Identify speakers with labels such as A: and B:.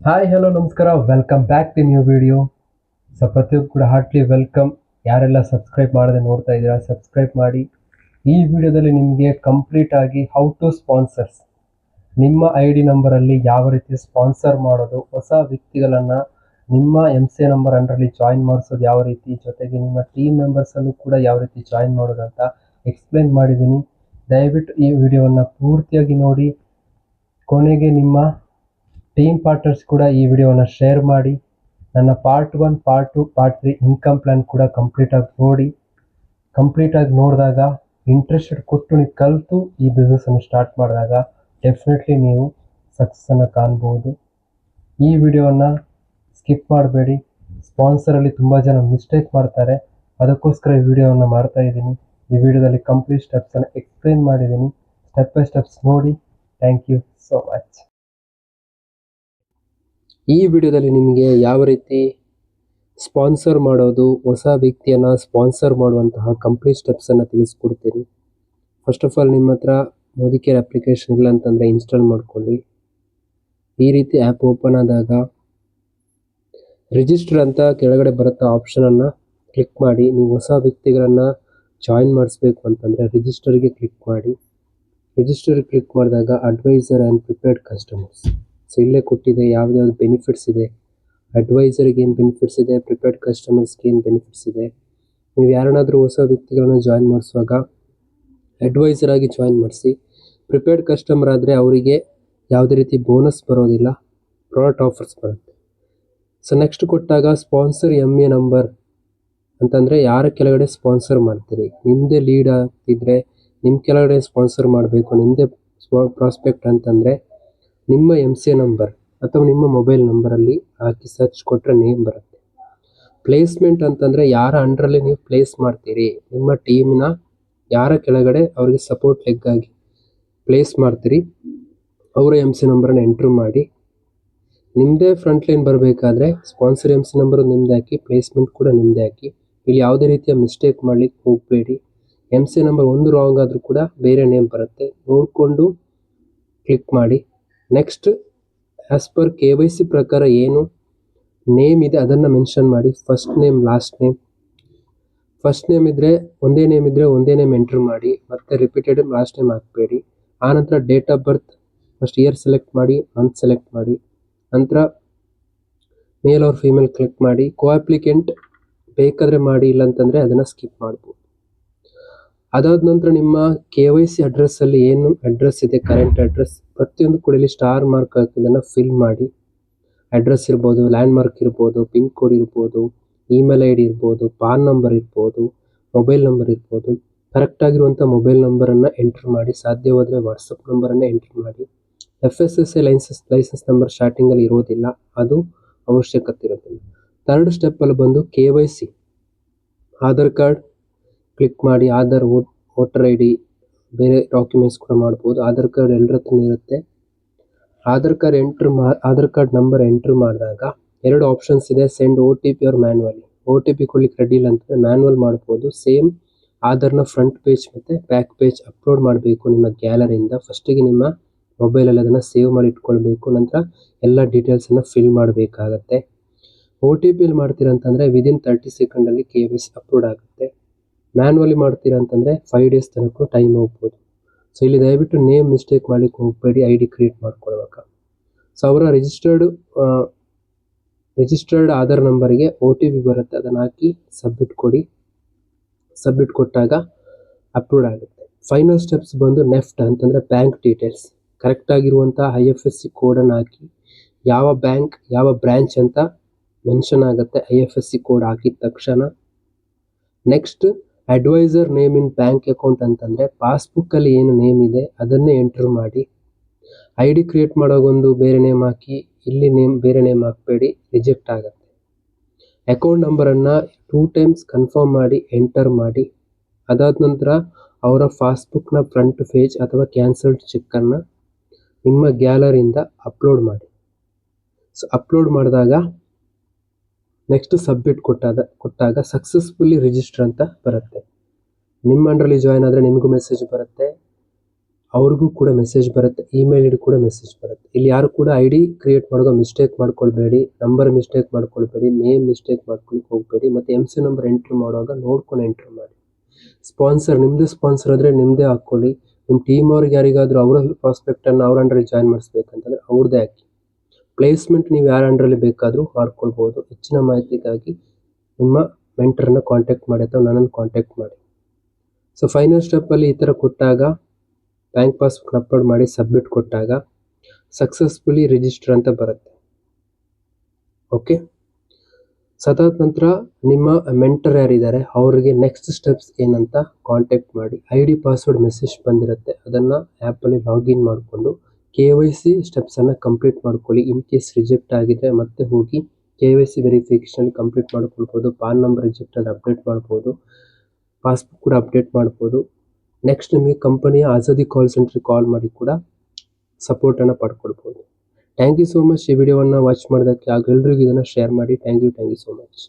A: Hi hello ನಮಸ್ಕಾರ, welcome back to new video. So ಪ್ರತಿಯೊಬ್ಬರು ಕೂಡ ಹಾರ್ಟ್ಲಿ ವೆಲ್ಕಮ್. ಯಾರೆಲ್ಲ ಸಬ್ಸ್ಕ್ರೈಬ್ ಮಾಡದೆ ನೋಡ್ತಾ ಇದ್ದೀರಾ, ಸಬ್ಸ್ಕ್ರೈಬ್ ಮಾಡಿ. ಈ ವಿಡಿಯೋದಲ್ಲಿ ನಿಮಗೆ ಕಂಪ್ಲೀಟ್ ಆಗಿ ಹೌ ಟು ಸ್ಪಾನ್ಸರ್ಸ್, ನಿಮ್ಮ ID ನಂಬರಲ್ಲಿ ಯಾವ ರೀತಿ ಸ್ಪಾನ್ಸರ್ ಮಾಡೋದು, ಹೊಸ ವ್ಯಕ್ತಿಗಳನ್ನು ನಿಮ್ಮ MC ನಂಬರ್ ಅಂಡರಲ್ಲಿ ಜಾಯಿನ್ ಮಾಡಿಸೋದು ಯಾವ ರೀತಿ, ಜೊತೆಗೆ ನಿಮ್ಮ ಟೀಮ್ ಮೆಂಬರ್ಸಲ್ಲೂ ಕೂಡ ಯಾವ ರೀತಿ ಜಾಯಿನ್ ಮಾಡೋದು ಅಂತ ಎಕ್ಸ್ಪ್ಲೇನ್ ಮಾಡಿದ್ದೀನಿ. ದಯವಿಟ್ಟು ಈ ವಿಡಿಯೋವನ್ನು ಪೂರ್ತಿಯಾಗಿ ನೋಡಿ. ಕೊನೆಗೆ ನಿಮ್ಮ ಟೀಮ್ ಪಾರ್ಟ್ನರ್ಸ್ ಕೂಡ ಈ ವಿಡಿಯೋವನ್ನು ಶೇರ್ ಮಾಡಿ. ನನ್ನ part 1, part 2, part 3 income plan ಕೂಡ ಕಂಪ್ಲೀಟಾಗಿ ನೋಡಿ. ಕಂಪ್ಲೀಟಾಗಿ ನೋಡಿದಾಗ ಇಂಟ್ರೆಸ್ಟೆಡ್ ಕೊಟ್ಟು ನೀವು ಕಲಿತು ಈ ಬಿಸ್ನೆಸ್ಸನ್ನು ಸ್ಟಾರ್ಟ್ ಮಾಡಿದಾಗ ಡೆಫಿನೆಟ್ಲಿ ನೀವು ಸಕ್ಸಸ್ಸನ್ನು ಕಾಣ್ಬೋದು. ಈ ವಿಡಿಯೋವನ್ನು ಸ್ಕಿಪ್ ಮಾಡಬೇಡಿ. ಸ್ಪಾನ್ಸರಲ್ಲಿ ತುಂಬ ಜನ ಮಿಸ್ಟೇಕ್ ಮಾಡ್ತಾರೆ, ಅದಕ್ಕೋಸ್ಕರ ಈ ವಿಡಿಯೋವನ್ನು ಮಾಡ್ತಾ ಇದ್ದೀನಿ. ಈ ವಿಡಿಯೋದಲ್ಲಿ ಕಂಪ್ಲೀಟ್ ಸ್ಟೆಪ್ಸನ್ನು ಎಕ್ಸ್ಪ್ಲೇನ್ ಮಾಡಿದ್ದೀನಿ. ಸ್ಟೆಪ್ ಬೈ ಸ್ಟೆಪ್ಸ್ ನೋಡಿ. Thank you so much. ಈ ವಿಡಿಯೋದಲ್ಲಿ ನಿಮಗೆ ಯಾವ ರೀತಿ ಸ್ಪಾನ್ಸರ್ ಮಾಡೋದು, ಹೊಸ ವ್ಯಕ್ತಿಯನ್ನು ಸ್ಪಾನ್ಸರ್ ಮಾಡುವಂತಹ ಕಂಪ್ಲೀಟ್ ಸ್ಟೆಪ್ಸನ್ನು ತಿಳಿಸ್ಕೊಡ್ತೀನಿ. ಫಸ್ಟ್ ಆಫ್ ಆಲ್, ನಿಮ್ಮ ಹತ್ರ ಮೋದಿಕೇರ್ ಅಪ್ಲಿಕೇಶನ್ ಇಲ್ಲ ಅಂತಂದರೆ ಇನ್ಸ್ಟಾಲ್ ಮಾಡ್ಕೊಳ್ಳಿ. ಈ ರೀತಿ ಆ್ಯಪ್ ಓಪನ್ ಆದಾಗ ರಿಜಿಸ್ಟರ್ ಅಂತ ಕೆಳಗಡೆ ಬರುತ್ತಾ ಆಪ್ಷನನ್ನು ಕ್ಲಿಕ್ ಮಾಡಿ. ನೀವು ಹೊಸ ವ್ಯಕ್ತಿಗಳನ್ನು ಜಾಯಿನ್ ಮಾಡಿಸ್ಬೇಕು ಅಂತಂದರೆ ರಿಜಿಸ್ಟರ್ಗೆ ಕ್ಲಿಕ್ ಮಾಡಿ. ರಿಜಿಸ್ಟರ್ ಕ್ಲಿಕ್ ಮಾಡಿದಾಗ advisor and prepared customers, so ಇಲ್ಲೇ ಕೊಟ್ಟಿದೆ ಯಾವ್ದಾವ್ದು ಬೆನಿಫಿಟ್ಸ್ ಇದೆ. ಅಡ್ವೈಸರ್ಗೆ ಏನು ಬೆನಿಫಿಟ್ಸ್ ಇದೆ, ಪ್ರಿಪೇರ್ಡ್ ಕಸ್ಟಮರ್ಸ್ಗೆ ಏನು ಬೆನಿಫಿಟ್ಸ್ ಇದೆ. ನೀವು ಯಾರನ್ನಾದರೂ ಹೊಸ ವ್ಯಕ್ತಿಗಳನ್ನ ಜಾಯಿನ್ ಮಾಡಿಸುವಾಗ ಅಡ್ವೈಸರ್ ಆಗಿ ಜಾಯಿನ್ ಮಾಡಿಸಿ. ಪ್ರಿಪೇರ್ಡ್ ಕಸ್ಟಮರ್ ಆದರೆ ಅವರಿಗೆ ಯಾವುದೇ ರೀತಿ ಬೋನಸ್ ಬರೋದಿಲ್ಲ, ಪ್ರಾಡಕ್ಟ್ ಆಫರ್ಸ್ ಬರುತ್ತೆ. ಸೊ ನೆಕ್ಸ್ಟ್ ಕೊಟ್ಟಾಗ ಸ್ಪಾನ್ಸರ್ MA ನಂಬರ್ ಅಂತಂದರೆ ಯಾರ ಕೆಳಗಡೆ ಸ್ಪಾನ್ಸರ್ ಮಾಡ್ತೀರಿ. ನಿಮ್ಮದೇ ಲೀಡ್ ಆಗ್ತಿದ್ರೆ ನಿಮ್ಮ ಕೆಳಗಡೆ ಸ್ಪಾನ್ಸರ್ ಮಾಡಬೇಕು, ನಿಮ್ಮದೇ ಪ್ರಾಸ್ಪೆಕ್ಟ್ ಅಂತಂದರೆ ನಿಮ್ಮ MC ನಂಬರ್ ಅಥವಾ ನಿಮ್ಮ ಮೊಬೈಲ್ ನಂಬರಲ್ಲಿ ಹಾಕಿ ಸರ್ಚ್ ಕೊಟ್ಟರೆ ನೇಮ್ ಬರುತ್ತೆ. ಪ್ಲೇಸ್ಮೆಂಟ್ ಅಂತಂದರೆ ಯಾರ ಅಂಡರಲ್ಲಿ ನೀವು ಪ್ಲೇಸ್ ಮಾಡ್ತೀರಿ, ನಿಮ್ಮ ಟೀಮಿನ ಯಾರ ಕೆಳಗಡೆ ಅವ್ರಿಗೆ ಸಪೋರ್ಟ್ ಲೆಗ್ ಆಗಿ ಪ್ಲೇಸ್ ಮಾಡ್ತೀರಿ, ಅವರ MC ನಂಬರನ್ನು ಎಂಟ್ರ್ ಮಾಡಿ. ನಿಮ್ಮದೇ ಫ್ರಂಟ್ ಲೈನ್ ಬರಬೇಕಾದ್ರೆ ಸ್ಪಾನ್ಸರ್ MC ನಂಬರು ನಿಮ್ಮದೇ ಹಾಕಿ, ಪ್ಲೇಸ್ಮೆಂಟ್ ಕೂಡ ನಿಮ್ಮದೇ ಹಾಕಿ. ಇಲ್ಲಿ ಯಾವುದೇ ರೀತಿಯ ಮಿಸ್ಟೇಕ್ ಮಾಡಲಿಕ್ಕೆ ಹೋಗಬೇಡಿ. MC ನಂಬರ್ ಒಂದು ರಾಂಗ್ ಆದರೂ ಕೂಡ ಬೇರೆ ನೇಮ್ ಬರುತ್ತೆ, ನೋಡಿಕೊಂಡು ಕ್ಲಿಕ್ ಮಾಡಿ. ನೆಕ್ಸ್ಟ್, ಆ್ಯಸ್ ಪರ್ KYC ಪ್ರಕಾರ ಏನು ನೇಮ್ ಇದೆ ಅದನ್ನು ಮೆನ್ಷನ್ ಮಾಡಿ. First name, last name. First name ಇದ್ದರೆ ಒಂದೇ ನೇಮ್ ಇದ್ದರೆ ಒಂದೇ ನೇಮ್ ಎಂಟ್ರ್ ಮಾಡಿ, ಮತ್ತು ರಿಪೀಟೆಡ್ ಲಾಸ್ಟ್ ನೇಮ್ ಹಾಕಬೇಡಿ. ಆನಂತರ date of birth, first year select ಮಾಡಿ, ಮಂತ್ ಸೆಲೆಕ್ಟ್ ಮಾಡಿ. ನಂತರ ಮೇಲ್ ಆರ್ ಫೀಮೇಲ್ ಕ್ಲಿಕ್ ಮಾಡಿ. ಕೋ ಅಪ್ಲಿಕೆಂಟ್ ಬೇಕಾದರೆ ಮಾಡಿ, ಇಲ್ಲಾಂತಂದರೆ ಅದನ್ನು ಸ್ಕಿಪ್ ಮಾಡ್ಬೋದು. ಅದಾದ ನಂತರ ನಿಮ್ಮ KYC ಅಡ್ರೆಸ್ಸಲ್ಲಿ ಏನು ಅಡ್ರೆಸ್ ಇದೆ, ಕರೆಂಟ್ ಅಡ್ರೆಸ್ ಪ್ರತಿಯೊಂದು ಕೂಡ ಇಲ್ಲಿ ಸ್ಟಾರ್ ಮಾರ್ಕ್ ಹಾಕಿದ್ದನ್ನು ಫಿಲ್ ಮಾಡಿ. ಅಡ್ರೆಸ್ ಇರ್ಬೋದು, ಲ್ಯಾಂಡ್ ಮಾರ್ಕ್ ಇರ್ಬೋದು, ಪಿನ್ ಕೋಡ್ ಇರ್ಬೋದು, ಇಮೇಲ್ ID ಇರ್ಬೋದು, ಪಾನ್ ನಂಬರ್ ಇರ್ಬೋದು, ಮೊಬೈಲ್ ನಂಬರ್ ಇರ್ಬೋದು. ಕರೆಕ್ಟಾಗಿರುವಂಥ ಮೊಬೈಲ್ ನಂಬರನ್ನು ಎಂಟ್ರ್ ಮಾಡಿ. ಸಾಧ್ಯವಾದರೆ ವಾಟ್ಸಪ್ ನಂಬರನ್ನೇ ಎಂಟ್ರ್ ಮಾಡಿ. FSSA ಲೈಸೆನ್ಸ್ ನಂಬರ್ ಸ್ಟಾರ್ಟಿಂಗಲ್ಲಿ ಇರೋದಿಲ್ಲ, ಅದು ಅವಶ್ಯಕತೆ ಇರೋದಿಲ್ಲ. ಥರ್ಡ್ ಸ್ಟೆಪ್ಪಲ್ಲಿ ಬಂದು KYC, ಆಧಾರ್ ಕಾರ್ಡ್ ಕ್ಲಿಕ್ ಮಾಡಿ. ಆಧಾರ್, ವೋಟರ್ ID, ಬೇರೆ ಡಾಕ್ಯುಮೆಂಟ್ಸ್ ಕೂಡ ಮಾಡ್ಬೋದು. ಆಧಾರ್ ಕಾರ್ಡ್ ಎಲ್ಲರ ಹತ್ರ ಇರುತ್ತೆ. ಆಧಾರ್ ಕಾರ್ಡ್ ನಂಬರ್ ಎಂಟ್ರ್ ಮಾಡಿದಾಗ ಎರಡು ಆಪ್ಷನ್ಸ್ ಇದೆ, send OTP or manually. OTP ಕೊಡ್ಲಿಕ್ಕೆ ರೆಡಿ ಇಲ್ಲ ಅಂತಂದರೆ ಮ್ಯಾನ್ಯುವಲ್ ಮಾಡ್ಬೋದು. ಸೇಮ್ ಆಧಾರ್ನ ಫ್ರಂಟ್ ಪೇಜ್ ಮತ್ತು ಬ್ಯಾಕ್ ಪೇಜ್ ಅಪ್ಲೋಡ್ ಮಾಡಬೇಕು ನಿಮ್ಮ ಗ್ಯಾಲರಿಯಿಂದ. ಫಸ್ಟಿಗೆ ನಿಮ್ಮ ಮೊಬೈಲಲ್ಲಿ ಅದನ್ನು ಸೇವ್ ಮಾಡಿ ಇಟ್ಕೊಳ್ಬೇಕು. ನಂತರ ಎಲ್ಲ ಡೀಟೇಲ್ಸನ್ನು ಫಿಲ್ ಮಾಡಬೇಕಾಗತ್ತೆ. OTPಯಲ್ಲಿ ಮಾಡ್ತೀರಂತಂದರೆ ವಿದಿನ್ 30 ಸೆಕೆಂಡಲ್ಲಿ KYC ಅಪ್ಲೋಡ್ ಆಗುತ್ತೆ. ಮ್ಯಾನ್ಯುವಲಿ ಮಾಡ್ತೀರಾ ಅಂತಂದರೆ 5 ಡೇಸ್ ತನಕ ಟೈಮ್ ಹೋಗ್ಬೋದು. ಸೊ ಇಲ್ಲಿ ದಯವಿಟ್ಟು ನೇಮ್ ಮಿಸ್ಟೇಕ್ ಮಾಡಲಿಕ್ಕೆ ಹೋಗಬೇಡಿ ID ಕ್ರಿಯೇಟ್ ಮಾಡ್ಕೊಳ್ವಾಗ. ಸೊ ಅವರ ರಿಜಿಸ್ಟರ್ಡ್ ಆಧಾರ್ ನಂಬರಿಗೆ OTP ಬರುತ್ತೆ, ಅದನ್ನು ಹಾಕಿ ಸಬ್ಮಿಟ್ ಕೊಡಿ. ಸಬ್ಮಿಟ್ ಕೊಟ್ಟಾಗ ಅಪ್ಲೋಡ್ ಆಗುತ್ತೆ. ಫೈನಲ್ ಸ್ಟೆಪ್ಸ್ ಬಂದು ನೆಫ್ಟ್ ಅಂತಂದರೆ ಬ್ಯಾಂಕ್ ಡೀಟೇಲ್ಸ್, ಕರೆಕ್ಟಾಗಿರುವಂಥ IFSC ಕೋಡನ್ನು ಹಾಕಿ. ಯಾವ ಬ್ಯಾಂಕ್, ಯಾವ ಬ್ರ್ಯಾಂಚ್ ಅಂತ ಮೆನ್ಷನ್ ಆಗುತ್ತೆ IFSC ಕೋಡ್ ಹಾಕಿದ ತಕ್ಷಣ. Next, advisor name in bank account ಅಂತಂದರೆ ಪಾಸ್ಬುಕ್ಕಲ್ಲಿ ಏನು ನೇಮ್ ಇದೆ ಅದನ್ನೇ ಎಂಟ್ರ್ ಮಾಡಿ. ID ಕ್ರಿಯೇಟ್ ಮಾಡೋಗೊಂದು ಬೇರೆ ನೇಮ್ ಹಾಕಿ, ಇಲ್ಲಿ ಬೇರೆ ನೇಮ್ ಹಾಕಬೇಡಿ, ರಿಜೆಕ್ಟ್ ಆಗುತ್ತೆ. ಅಕೌಂಟ್ ನಂಬರನ್ನು 2 ಟೈಮ್ಸ್ ಕನ್ಫರ್ಮ್ ಮಾಡಿ ಎಂಟರ್ ಮಾಡಿ. ಅದಾದ ನಂತರ ಅವರ ಪಾಸ್ಬುಕ್ನ ಫ್ರಂಟ್ ಪೇಜ್ ಅಥವಾ ಕ್ಯಾನ್ಸಲ್ಡ್ ಚೆಕ್ಕನ್ನು ನಿಮ್ಮ ಗ್ಯಾಲರಿಯಿಂದ ಅಪ್ಲೋಡ್ ಮಾಡಿ. ಸೊ ಅಪ್ಲೋಡ್ ಮಾಡಿದಾಗ ನೆಕ್ಸ್ಟ್ ಸಬ್ಮಿಟ್ ಕೊಟ್ಟಾಗ ಸಕ್ಸಸ್ಫುಲ್ಲಿ ರಿಜಿಸ್ಟರ್ ಅಂತ ಬರುತ್ತೆ. ನಿಮ್ಮ ಅಂಡರಲ್ಲಿ ಜಾಯ್ನ್ ಆದರೆ ನಿಮಗೂ ಮೆಸೇಜ್ ಬರುತ್ತೆ, ಅವ್ರಿಗೂ ಕೂಡ ಮೆಸೇಜ್ ಬರುತ್ತೆ, ಇಮೇಲ್ ಐಡಿ ಕೂಡ ಮೆಸೇಜ್ ಬರುತ್ತೆ. ಇಲ್ಲಿ ಯಾರು ಕೂಡ ಐಡಿ ಕ್ರಿಯೇಟ್ ಮಾಡುವಾಗ ಮಿಸ್ಟೇಕ್ ಮಾಡ್ಕೊಳ್ಬೇಡಿ, ನಂಬರ್ ಮಿಸ್ಟೇಕ್ ಮಾಡ್ಕೊಳ್ಬೇಡಿ, ನೇಮ್ ಮಿಸ್ಟೇಕ್ ಮಾಡ್ಕೊಳಕ್ಕೆ ಹೋಗಬೇಡಿ. ಮತ್ತು MC ನಂಬರ್ ಎಂಟ್ರಿ ಮಾಡುವಾಗ ನೋಡ್ಕೊಂಡು ಎಂಟ್ರಿ ಮಾಡಿ. ಸ್ಪಾನ್ಸರ್ ನಿಮ್ಮದೇ ಸ್ಪಾನ್ಸರ್ ಆದರೆ ನಿಮ್ಮದೇ ಹಾಕ್ಕೊಳ್ಳಿ. ನಿಮ್ಮ ಟೀಮ್ ಅವ್ರಿಗೆ ಯಾರಿಗಾದರೂ ಅವರ ಪ್ರಾಸ್ಪೆಕ್ಟನ್ನು ಅವ್ರ ಅಂಡರಲ್ಲಿ ಜಾಯ್ನ್ ಮಾಡಿಸ್ಬೇಕಂತಂದರೆ ಅವ್ರದ್ದೇ ಹಾಕಿ. ಪ್ಲೇಸ್ಮೆಂಟ್ ನೀವು ಯಾರ ಅಂಡರಲ್ಲಿ ಬೇಕಾದರೂ ಮಾಡ್ಕೊಳ್ಬೋದು. ಹೆಚ್ಚಿನ ಮಾಹಿತಿಗಾಗಿ ನಿಮ್ಮ ಮೆಂಟರ್ನ ಕಾಂಟ್ಯಾಕ್ಟ್ ಮಾಡಿ ಅಥವಾ ನನ್ನನ್ನು ಕಾಂಟ್ಯಾಕ್ಟ್ ಮಾಡಿ. ಸೊ ಫೈನಲ್ ಸ್ಟೆಪ್ಪಲ್ಲಿ ಈ ಥರ ಕೊಟ್ಟಾಗ ಬ್ಯಾಂಕ್ ಪಾಸ್ಬುಕ್ ಅಪ್ಲೋಡ್ ಮಾಡಿ ಸಬ್ಮಿಟ್ ಕೊಟ್ಟಾಗ ಸಕ್ಸಸ್ಫುಲಿ ರಿಜಿಸ್ಟರ್ ಅಂತ ಬರುತ್ತೆ. ಓಕೆ, ಸದಾದ ನಂತರ ನಿಮ್ಮ ಮೆಂಟರ್ ಯಾರಿದ್ದಾರೆ ಅವರಿಗೆ ನೆಕ್ಸ್ಟ್ ಸ್ಟೆಪ್ಸ್ ಏನಂತ ಕಾಂಟ್ಯಾಕ್ಟ್ ಮಾಡಿ. ID ಪಾಸ್ವರ್ಡ್ ಮೆಸೇಜ್ ಬಂದಿರುತ್ತೆ, ಅದನ್ನು ಆ್ಯಪಲ್ಲಿ ಲಾಗಿನ್ ಮಾಡಿಕೊಂಡು KYC ಸ್ಟೆಪ್ಸನ್ನು ಕಂಪ್ಲೀಟ್ ಮಾಡ್ಕೊಳ್ಳಿ. ಇನ್ ಕೇಸ್ ರಿಜೆಕ್ಟ್ ಆಗಿದ್ರೆ ಮತ್ತೆ ಹೋಗಿ KYC ವೆರಿಫಿಕೇಷನ್ ಕಂಪ್ಲೀಟ್ ಮಾಡ್ಕೊಳ್ಬೋದು. ಪಾನ್ ನಂಬರ್ ರಿಜೆಕ್ಟಲ್ಲಿ ಅಪ್ಡೇಟ್ ಮಾಡ್ಬೋದು, ಪಾಸ್ಬುಕ್ ಕೂಡ ಅಪ್ಡೇಟ್ ಮಾಡ್ಬೋದು. ನೆಕ್ಸ್ಟ್ ನಿಮಗೆ ಕಂಪನಿಯ ಆಜಾದಿ ಕಾಲ್ ಸೆಂಟ್ರಿಗೆ ಕಾಲ್ ಮಾಡಿ ಕೂಡ ಸಪೋರ್ಟನ್ನು ಪಡ್ಕೊಳ್ಬೋದು. Thank you so much. ಈ ವಿಡಿಯೋವನ್ನು ವಾಚ್ ಮಾಡೋದಕ್ಕೆ ಹಾಗೂ ಎಲ್ರಿಗೂ ಇದನ್ನು ಶೇರ್ ಮಾಡಿ. Thank you so much.